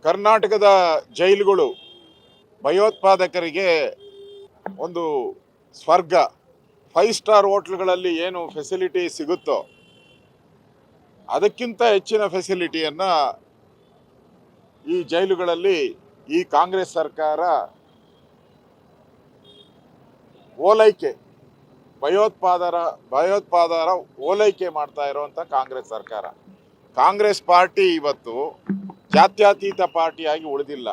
ಕರ್ನಾಟಕದ ಜೈಲುಗಳು ಭಯೋತ್ಪಾದಕರಿಗೆ ಒಂದು ಸ್ವರ್ಗ. 5 ಸ್ಟಾರ್ ಹೋಟ್ಲ್ಗಳಲ್ಲಿ ಏನು ಫೆಸಿಲಿಟಿ ಸಿಗುತ್ತೋ ಅದಕ್ಕಿಂತ ಹೆಚ್ಚಿನ ಫೆಸಿಲಿಟಿಯನ್ನು ಈ ಜೈಲುಗಳಲ್ಲಿ ಈ ಕಾಂಗ್ರೆಸ್ ಸರ್ಕಾರ ಓಲೈಕೆ ಭಯೋತ್ಪಾದರ ಓಲೈಕೆ ಮಾಡ್ತಾ ಇರುವಂಥ ಕಾಂಗ್ರೆಸ್ ಪಾರ್ಟಿ ಇವತ್ತು ಜಾತ್ಯತೀತ ಪಾರ್ಟಿಯಾಗಿ ಉಳಿದಿಲ್ಲ.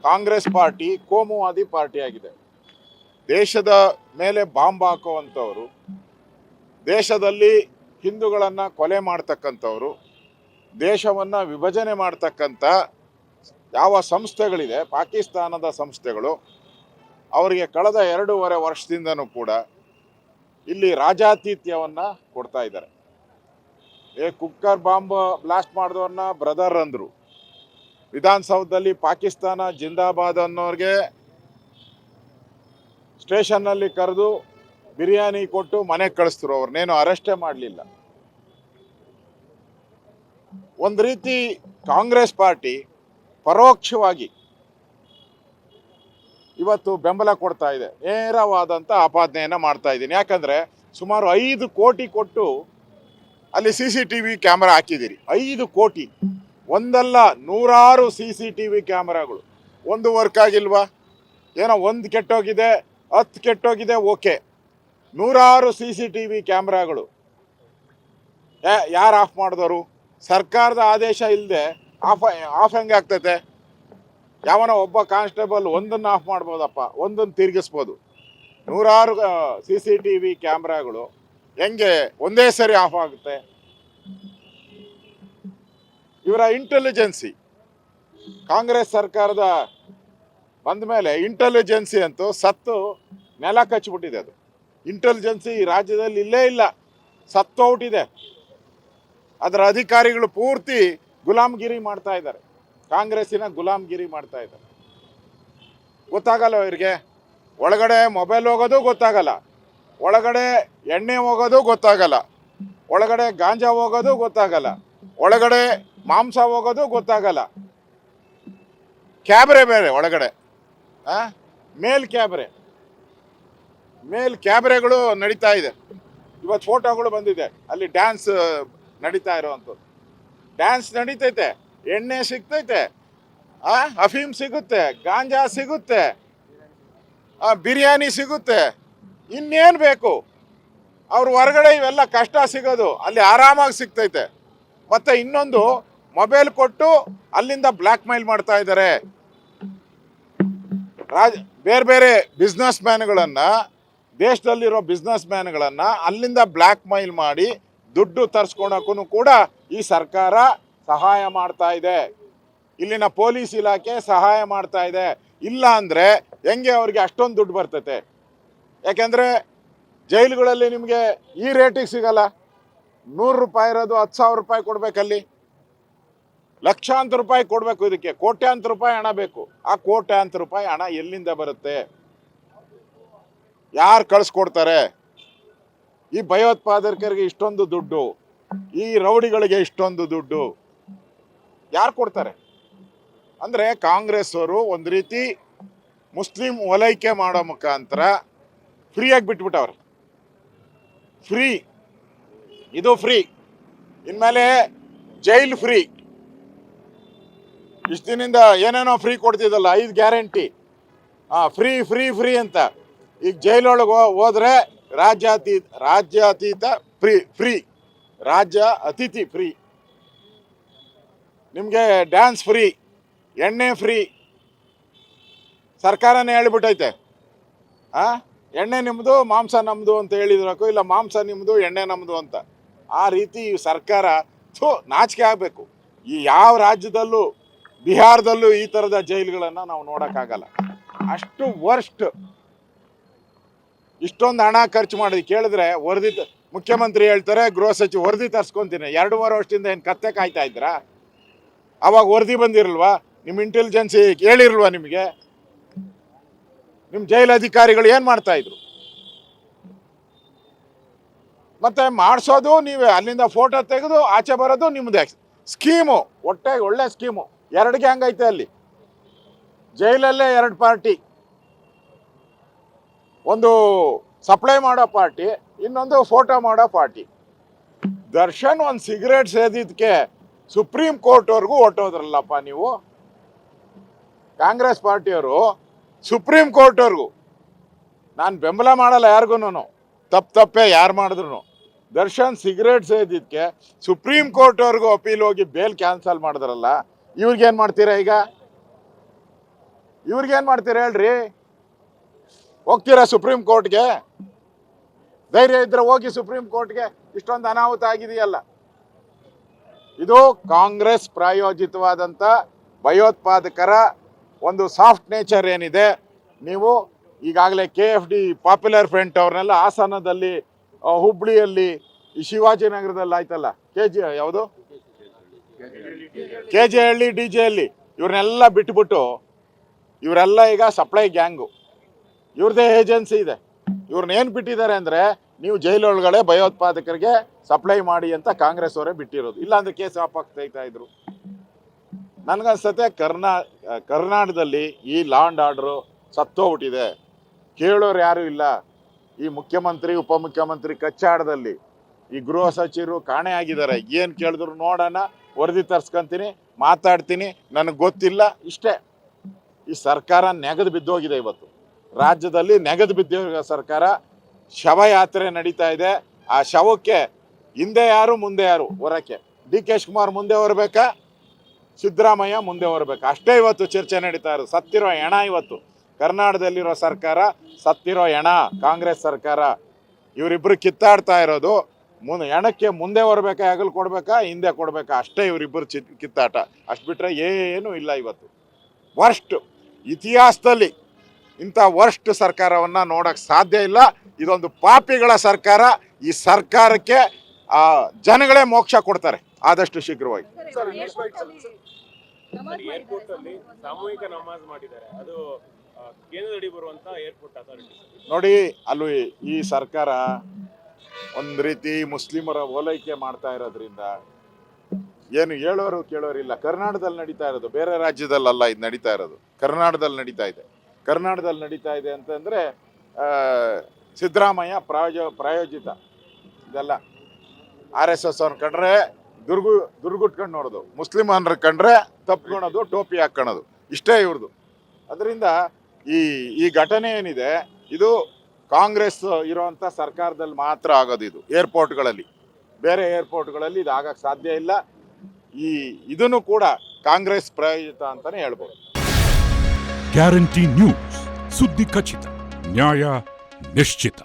ಕಾಂಗ್ರೆಸ್ ಪಾರ್ಟಿ ಕೋಮುವಾದಿ ಪಾರ್ಟಿಯಾಗಿದೆ. ದೇಶದ ಮೇಲೆ ಬಾಂಬ್ ಹಾಕುವಂಥವ್ರು, ದೇಶದಲ್ಲಿ ಹಿಂದೂಗಳನ್ನು ಕೊಲೆ ಮಾಡ್ತಕ್ಕಂಥವ್ರು, ದೇಶವನ್ನು ವಿಭಜನೆ ಮಾಡ್ತಕ್ಕಂಥ ಯಾವ ಸಂಸ್ಥೆಗಳಿದೆ, ಪಾಕಿಸ್ತಾನದ ಸಂಸ್ಥೆಗಳು, ಅವರಿಗೆ ಕಳೆದ 2.5 ವರ್ಷದಿಂದನೂ ಕೂಡ ಇಲ್ಲಿ ರಾಜಾತಿಥ್ಯವನ್ನು ಕೊಡ್ತಾ ಇದ್ದಾರೆ. ಕುಕ್ಕರ್ ಬಾಂಬ್ ಬ್ಲಾಸ್ಟ್ ಮಾಡಿದವ್ರನ್ನ ಬ್ರದರ್ ಅಂದರು. ವಿಧಾನಸೌಧದಲ್ಲಿ ಪಾಕಿಸ್ತಾನ ಜಿಂದಾಬಾದ್ ಅನ್ನೋರಿಗೆ ಸ್ಟೇಷನ್ನಲ್ಲಿ ಕರೆದು ಬಿರಿಯಾನಿ ಕೊಟ್ಟು ಮನೆಗೆ ಕಳಿಸ್ತರು. ಅವ್ರನ್ನೇನು ಅರೆಸ್ಟೇ ಮಾಡಲಿಲ್ಲ. ಒಂದು ರೀತಿ ಕಾಂಗ್ರೆಸ್ ಪಾರ್ಟಿ ಪರೋಕ್ಷವಾಗಿ ಇವತ್ತು ಬೆಂಬಲ ಕೊಡ್ತಾ ಇದೆ. ನೇರವಾದಂಥ ಆಪಾದನೆಯನ್ನು ಮಾಡ್ತಾ ಇದ್ದೀನಿ. ಯಾಕಂದರೆ ಸುಮಾರು 5 ಕೋಟಿ ಕೊಟ್ಟು ಅಲ್ಲಿ CCTV ಕ್ಯಾಮ್ರಾ ಹಾಕಿದ್ದೀರಿ. 5 ಕೋಟಿ, ಒಂದಲ್ಲ ನೂರಾರು CCTV ಕ್ಯಾಮ್ರಾಗಳು. ಒಂದು ವರ್ಕ್ ಆಗಿಲ್ವಾ? ಏನೋ ಒಂದು ಕೆಟ್ಟೋಗಿದೆ, 10 ಕೆಟ್ಟೋಗಿದೆ, ಓಕೆ. ನೂರಾರು CCTV ಕ್ಯಾಮ್ರಾಗಳು ಯಾರು ಆಫ್ ಮಾಡಿದವರು? ಸರ್ಕಾರದ ಆದೇಶ ಇಲ್ಲದೆ ಆಫ್ ಹೆಂಗೆ ಆಗ್ತೈತೆ? ಯಾವನೋ ಒಬ್ಬ ಕಾನ್ಸ್ಟೇಬಲ್ ಒಂದನ್ನು ಆಫ್ ಮಾಡ್ಬೋದಪ್ಪ, ಒಂದನ್ನು ತಿರುಗಿಸ್ಬೋದು. ನೂರಾರು CCTV ಕ್ಯಾಮ್ರಾಗಳು ಹೆಂಗೆ ಒಂದೇ ಸರಿ ಆಫ್ ಆಗುತ್ತೆ? ಇವರ ಇಂಟೆಲಿಜೆನ್ಸಿ, ಕಾಂಗ್ರೆಸ್ ಸರ್ಕಾರದ ಬಂದ ಮೇಲೆ ಇಂಟೆಲಿಜೆನ್ಸಿ ಅಂತೂ ಸತ್ತು ನೆಲ ಕಚ್ಚಿಬಿಟ್ಟಿದೆ. ಅದು ಇಂಟೆಲಿಜೆನ್ಸಿ ಈ ರಾಜ್ಯದಲ್ಲಿ ಇಲ್ಲೇ ಇಲ್ಲ, ಸತ್ತೋಗ್ಬಿಟ್ಟಿದೆ. ಅದರ ಅಧಿಕಾರಿಗಳು ಪೂರ್ತಿ ಗುಲಾಮ್ಗಿರಿ ಮಾಡ್ತಾ ಇದ್ದಾರೆ, ಕಾಂಗ್ರೆಸ್ಸಿನ ಗುಲಾಮ್ಗಿರಿ ಮಾಡ್ತಾ ಇದ್ದಾರೆ. ಗೊತ್ತಾಗಲ್ಲ ಇವರಿಗೆ. ಒಳಗಡೆ ಮೊಬೈಲ್ ಹೋಗೋದು ಗೊತ್ತಾಗಲ್ಲ, ಒಳಗಡೆ ಎಣ್ಣೆ ಹೋಗೋದು ಗೊತ್ತಾಗಲ್ಲ, ಒಳಗಡೆ ಗಾಂಜಾ ಹೋಗೋದು ಗೊತ್ತಾಗಲ್ಲ, ಒಳಗಡೆ ಮಾಂಸ ಹೋಗೋದು ಗೊತ್ತಾಗಲ್ಲ. ಕ್ಯಾಬ್ರೆ ಬೇರೆ ಒಳಗಡೆ, ಮೇಲ್ ಕ್ಯಾಬ್ರೆಗಳು ನಡೀತಾ ಇದೆ. ಇವತ್ತು ಫೋಟೋಗಳು ಬಂದಿದೆ, ಅಲ್ಲಿ ಡ್ಯಾನ್ಸ್ ನಡೀತಾ ಇರೋವಂಥದ್ದು. ಡ್ಯಾನ್ಸ್ ನಡೀತೈತೆ, ಎಣ್ಣೆ ಸಿಗ್ತೈತೆ, ಅಫೀಮ್ ಸಿಗುತ್ತೆ, ಗಾಂಜಾ ಸಿಗುತ್ತೆ, ಬಿರಿಯಾನಿ ಸಿಗುತ್ತೆ. ಇನ್ನೇನು ಬೇಕು? ಅವ್ರ ಹೊರಗಡೆ ಇವೆಲ್ಲ ಕಷ್ಟ ಸಿಗೋದು, ಅಲ್ಲಿ ಆರಾಮಾಗಿ ಸಿಗ್ತೈತೆ. ಮತ್ತು ಇನ್ನೊಂದು, ಮೊಬೈಲ್ ಕೊಟ್ಟು ಅಲ್ಲಿಂದ ಬ್ಲ್ಯಾಕ್ ಮೇಲ್ ಮಾಡ್ತಾ ಇದ್ದಾರೆ. ಬೇರೆ ಬೇರೆ ಬಿಸ್ನೆಸ್ ಮ್ಯಾನ್ಗಳನ್ನು, ದೇಶದಲ್ಲಿರೋ ಬಿಸ್ನೆಸ್ ಮ್ಯಾನ್ಗಳನ್ನು ಅಲ್ಲಿಂದ ಬ್ಲ್ಯಾಕ್ ಮೇಲ್ ಮಾಡಿ ದುಡ್ಡು ತರಿಸ್ಕೊಳಕ್ಕೂ ಕೂಡ ಈ ಸರ್ಕಾರ ಸಹಾಯ ಮಾಡ್ತಾ ಇದೆ. ಇಲ್ಲಿನ ಪೊಲೀಸ್ ಇಲಾಖೆ ಸಹಾಯ ಮಾಡ್ತಾ ಇದೆ. ಇಲ್ಲ ಅಂದರೆ ಹೆಂಗೆ ಅವ್ರಿಗೆ ಅಷ್ಟೊಂದು ದುಡ್ಡು ಬರ್ತೈತೆ? ಯಾಕೆಂದರೆ ಜೈಲುಗಳಲ್ಲಿ ನಿಮಗೆ ಈ ರೇಟಿಗೆ ಸಿಗಲ್ಲ. 100 ರೂಪಾಯಿ ಇರೋದು 10,000 ರೂಪಾಯಿ ಕೊಡಬೇಕಲ್ಲಿ, ಲಕ್ಷಾಂತರ ರೂಪಾಯಿ ಕೊಡಬೇಕು. ಇದಕ್ಕೆ ಕೋಟ್ಯಾಂತರ ರೂಪಾಯಿ ಹಣ ಬೇಕು. ಆ ಕೋಟ್ಯಾಂತರ ರೂಪಾಯಿ ಹಣ ಎಲ್ಲಿಂದ ಬರುತ್ತೆ? ಯಾರು ಕಳಿಸ್ಕೊಡ್ತಾರೆ? ಈ ಭಯೋತ್ಪಾದಕರಿಗೆ ಇಷ್ಟೊಂದು ದುಡ್ಡು, ಈ ರೌಡಿಗಳಿಗೆ ಇಷ್ಟೊಂದು ದುಡ್ಡು ಯಾರು ಕೊಡ್ತಾರೆ? ಅಂದರೆ ಕಾಂಗ್ರೆಸ್ ಅವರು ಒಂದು ರೀತಿ ಮುಸ್ಲಿಂ ಓಲೈಕೆ ಮಾಡೋ ಮುಖಾಂತರ ಫ್ರೀಯಾಗಿ ಬಿಟ್ಬಿಟ್ಟವ್ರೆ. ಫ್ರೀ, ಇದು ಫ್ರೀ, ಇನ್ಮೇಲೆ ಜೈಲ್ ಫ್ರೀ. ಇಷ್ಟು ದಿನದಿಂದ ಏನೇನೋ ಫ್ರೀ ಕೊಡ್ತಿದ್ದಲ್ಲ, 5 ಗ್ಯಾರಂಟಿ, ಫ್ರೀ ಫ್ರೀ ಫ್ರೀ ಅಂತ. ಈಗ ಜೈಲೊಳಗೆ ಹೋದ್ರೆ ರಾಜ್ಯಾತೀತ ಫ್ರೀ, ರಾಜ್ಯ ಅತಿಥಿ ಫ್ರೀ, ನಿಮಗೆ ಡ್ಯಾನ್ಸ್ ಫ್ರೀ, ಎಣ್ಣೆ ಫ್ರೀ. ಸರ್ಕಾರನೇ ಹೇಳಿಬಿಟ್ಟೈತೆ, ಎಣ್ಣೆ ನಿಮ್ಮದು ಮಾಂಸ ನಮ್ಮದು ಅಂತ ಹೇಳಿದ್ರಕ್ಕೂ, ಇಲ್ಲ ಮಾಂಸ ನಿಮ್ಮದು ಎಣ್ಣೆ ನಮ್ಮದು ಅಂತ. ಆ ರೀತಿ ಸರ್ಕಾರ ನಾಚಿಕೆ ಆಗಬೇಕು. ಈ ಯಾವ ರಾಜ್ಯದಲ್ಲೂ, ಬಿಹಾರದಲ್ಲೂ ಈ ಥರದ ಜೈಲುಗಳನ್ನು ನಾವು ನೋಡೋಕ್ಕಾಗಲ್ಲ. ಅಷ್ಟು ವರ್ಸ್ಟ್. ಇಷ್ಟೊಂದು ಹಣ ಖರ್ಚು ಮಾಡಿ ಕೇಳಿದ್ರೆ ವರದಿ, ಮುಖ್ಯಮಂತ್ರಿ ಹೇಳ್ತಾರೆ, ಗೃಹ ಸಚಿವ ವರದಿ ತರಿಸ್ಕೊತೀನಿ. 2.5 ವರ್ಷದಿಂದ ಏನು ಕತ್ತೆ ಕಾಯ್ತಾ ಇದ್ರಾ? ಅವಾಗ ವರದಿ ಬಂದಿರಲ್ವಾ? ನಿಮ್ಮ ಇಂಟೆಲಿಜೆನ್ಸಿ ಹೇಳಿರಲ್ವಾ ನಿಮಗೆ? ನಿಮ್ಮ ಜೈಲು ಅಧಿಕಾರಿಗಳು ಏನು ಮಾಡ್ತಾ ಇದ್ರು? ಮತ್ತೆ ಮಾಡಿಸೋದು ನೀವೇ, ಅಲ್ಲಿಂದ ಫೋಟೋ ತೆಗೆದು ಆಚೆ ಬರೋದು ನಿಮ್ಮದೇ ಸ್ಕೀಮು. ಒಳ್ಳೆ ಸ್ಕೀಮು. 2 ಗ್ಯಾಂಗ್ ಐತೆ ಅಲ್ಲಿ. ಜೈಲಲ್ಲೇ 2 ಪಾರ್ಟಿ, ಒಂದು ಸಪ್ಲೈ ಮಾಡೋ ಪಾರ್ಟಿ, ಇನ್ನೊಂದು ಫೋಟೋ ಮಾಡೋ ಪಾರ್ಟಿ. ದರ್ಶನ್ ಒಂದು ಸಿಗರೇಟ್ ಸೇದಿದ್ದಕ್ಕೆ ಸುಪ್ರೀಂ ಕೋರ್ಟ್ವರೆಗೂ ಹೊಟ್ಟೋದ್ರಲ್ಲಪ್ಪ ನೀವು. ಕಾಂಗ್ರೆಸ್ ಪಾರ್ಟಿಯವರು ಸುಪ್ರೀಂ ಕೋರ್ಟ್ವರೆಗೂ. ನಾನು ಬೆಂಬಲ ಮಾಡಲ್ಲ ಯಾರಿಗೂ, ತಪ್ಪೇ ಯಾರು ಮಾಡಿದ್ರು. ದರ್ಶನ್ ಸಿಗರೇಟ್ ಸೇದಿದ್ದಕ್ಕೆ ಸುಪ್ರೀಂ ಕೋರ್ಟ್ವರೆಗೂ ಅಪೀಲ್ ಹೋಗಿ ಬೇಲ್ ಕ್ಯಾನ್ಸಲ್ ಮಾಡಿದ್ರಲ್ಲ, ಇವ್ರಿಗೇನು ಮಾಡ್ತೀರಾ ಈಗ? ಇವ್ರಿಗೇನು ಮಾಡ್ತೀರಾ ಹೇಳ್ರಿ? ಹೋಗ್ತೀರಾ ಸುಪ್ರೀಂ ಕೋರ್ಟ್ಗೆ? ಧೈರ್ಯ ಇದ್ರೆ ಹೋಗಿ ಸುಪ್ರೀಂ ಕೋರ್ಟ್ಗೆ. ಇಷ್ಟೊಂದು ಅನಾಹುತ ಆಗಿದೆಯಲ್ಲ. ಇದು ಕಾಂಗ್ರೆಸ್ ಪ್ರಾಯೋಜಿತವಾದಂಥ ಭಯೋತ್ಪಾದಕರ ಒಂದು ಸಾಫ್ಟ್ ನೇಚರ್ ಏನಿದೆ. ನೀವು ಈಗಾಗಲೇ KFD ಪಾಪ್ಯುಲರ್ ಫ್ರಂಟ್ ಅವ್ರನ್ನೆಲ್ಲ ಹಾಸನದಲ್ಲಿ, ಹುಬ್ಳಿಯಲ್ಲಿ, ಈ ಶಿವಾಜಿನಗರದಲ್ಲಿ ಆಯ್ತಲ್ಲ, ಯಾವುದು KJ ಹಳ್ಳಿ, DJ ಹಳ್ಳಿ, ಇವ್ರನ್ನೆಲ್ಲ ಬಿಟ್ಬಿಟ್ಟು ಇವರೆಲ್ಲ ಈಗ ಸಪ್ಲೈ ಗ್ಯಾಂಗು, ಇವ್ರದ್ದೇ ಏಜೆನ್ಸಿ ಇದೆ. ಇವ್ರನ್ನೇನು ಬಿಟ್ಟಿದ್ದಾರೆ ಅಂದರೆ, ನೀವು ಜೈಲೊಳಗಡೆ ಭಯೋತ್ಪಾದಕರಿಗೆ ಸಪ್ಲೈ ಮಾಡಿ ಅಂತ ಕಾಂಗ್ರೆಸ್ ಅವರೇ ಬಿಟ್ಟಿರೋದು. ಇಲ್ಲಾಂದ್ರೆ ಕೇಸ್ ಹಾಕ್ತಾ ಇದ್ರು. ನನಗನ್ಸುತ್ತೆ ಕರ್ನಾಟಕದಲ್ಲಿ ಈ ಲಾ ಆ್ಯಂಡ್ ಆರ್ಡ್ರು ಸತ್ತೋಗ್ಬಿಟ್ಟಿದೆ. ಕೇಳೋರು ಯಾರೂ ಇಲ್ಲ. ಈ ಮುಖ್ಯಮಂತ್ರಿ, ಉಪಮುಖ್ಯಮಂತ್ರಿ ಕಚ್ಚಾಡದಲ್ಲಿ ಈ ಗೃಹ ಸಚಿವರು ಕಾಣೆ ಆಗಿದ್ದಾರೆ. ಏನು ಕೇಳಿದ್ರು ನೋಡೋಣ, ವರದಿ ತರ್ಸ್ಕೊಂತೀನಿ, ಮಾತಾಡ್ತೀನಿ, ನನಗೆ ಗೊತ್ತಿಲ್ಲ, ಇಷ್ಟೇ. ಈ ಸರ್ಕಾರ ನೆಗೆದು ಬಿದ್ದೋಗಿದೆ. ಇವತ್ತು ರಾಜ್ಯದಲ್ಲಿ ನೆಗೆದು ಬಿದ್ದಿರೋ ಸರ್ಕಾರ. ಶವಯಾತ್ರೆ ನಡೀತಾ ಇದೆ. ಆ ಶವಕ್ಕೆ ಹಿಂದೆ ಯಾರು ಮುಂದೆ ಯಾರು ಹೊರಕ್ಕೆ? DK ಶಿವಕುಮಾರ್ ಮುಂದೆ ಹೊರಬೇಕಾ, ಸಿದ್ದರಾಮಯ್ಯ ಮುಂದೆ ಹೊರಬೇಕಾ? ಅಷ್ಟೇ ಇವತ್ತು ಚರ್ಚೆ ನಡೀತಾ ಇರೋದು. ಸತ್ತಿರೋ ಹೆಣ ಇವತ್ತು ಕರ್ನಾಟಕದಲ್ಲಿರೋ ಸರ್ಕಾರ, ಸತ್ತಿರೋ ಹೆಣ ಕಾಂಗ್ರೆಸ್ ಸರ್ಕಾರ. ಇವರಿಬ್ಬರು ಕಿತ್ತಾಡ್ತಾ ಇರೋದು. ಹೆಣಕ್ಕೆ ಮುಂದೆ ಹೊರಬೇಕಾ, ಹೆಗಲು ಕೊಡಬೇಕಾ, ಹಿಂದೆ ಕೊಡಬೇಕಾ? ಅಷ್ಟೇ ಇವರಿಬ್ಬರು ಕಿತ್ತಾಟ. ಅಷ್ಟು ಬಿಟ್ಟರೆ ಏನೂ ಇಲ್ಲ. ಇವತ್ತು ವರ್ಸ್ಟ್, ಇತಿಹಾಸದಲ್ಲಿ ಇಂಥ ವರ್ಸ್ಟ್ ಸರ್ಕಾರವನ್ನು ನೋಡೋಕ್ಕೆ ಸಾಧ್ಯ ಇಲ್ಲ. ಇದೊಂದು ಪಾಪಿಗಳ ಸರ್ಕಾರ. ಈ ಸರ್ಕಾರಕ್ಕೆ ಜನಗಳೇ ಮೋಕ್ಷ ಕೊಡ್ತಾರೆ ಆದಷ್ಟು ಶೀಘ್ರವಾಗಿ. ಏರ್ಪೋರ್ಟ್ ಅಲ್ಲಿ ಸಾಮೂಹಿಕ ನಮಾಜ್ ಮಾಡಿದ್ದಾರೆ. ಅದು ಕೇಂದ್ರದಡಿ ಬರುವಂತ ಏರ್ಪೋರ್ಟ್ ಅಥಾರಿಟಿ. ನೋಡಿ, ಅಲ್ಲಿ ಈ ಸರ್ಕಾರ ಒಂದು ರೀತಿ ಮುಸ್ಲಿಮರ ಓಲೈಕೆ ಮಾಡ್ತಾ ಇರೋದ್ರಿಂದ ಏನು ಹೇಳೋರು ಕೇಳೋರಿಲ್ಲ. ಕರ್ನಾಟಕದಲ್ಲಿ ನಡೀತಾ ಇರೋದು, ಬೇರೆ ರಾಜ್ಯದಲ್ಲ ಇದು ನಡೀತಾ ಇರೋದು. ಕರ್ನಾಟಕದಲ್ಲಿ ನಡೀತಾ ಇದೆ. ಕರ್ನಾಟಕದಲ್ಲಿ ನಡೀತಾ ಇದೆ ಅಂತಂದರೆ ಸಿದ್ದರಾಮಯ್ಯ ಪ್ರಾಯೋಜಿತ ಇದೆಲ್ಲ. RSS ಅವ್ರನ್ನ ಕಂಡ್ರೆ ದುರ್ಗುಟ್ಕೊಂಡು ನೋಡೋದು, ಮುಸ್ಲಿಮನ್ರ ಕಂಡ್ರೆ ತಪ್ಕೊಳೋದು, ಟೋಪಿ ಹಾಕ್ಕೊಳೋದು, ಇಷ್ಟೇ ಇವ್ರದ್ದು. ಅದರಿಂದ ಈ ಘಟನೆ ಏನಿದೆ, ಇದು ಕಾಂಗ್ರೆಸ್ ಇರೋವಂಥ ಸರ್ಕಾರದಲ್ಲಿ ಮಾತ್ರ ಆಗೋದು. ಇದು ಏರ್ಪೋರ್ಟ್ಗಳಲ್ಲಿ, ಬೇರೆ ಏರ್ಪೋರ್ಟ್ಗಳಲ್ಲಿ ಇದು ಆಗಕ್ಕೆ ಸಾಧ್ಯ ಇಲ್ಲ. ಇದನ್ನು ಕೂಡ ಕಾಂಗ್ರೆಸ್ ಪ್ರಾಯೋಜಿತ ಅಂತಲೇ ಹೇಳ್ಬೋದು. ಗ್ಯಾರಂಟಿ ನ್ಯೂಸ್, ಸುದ್ದಿ ಖಚಿತ, ನ್ಯಾಯ ನಿಶ್ಚಿತ.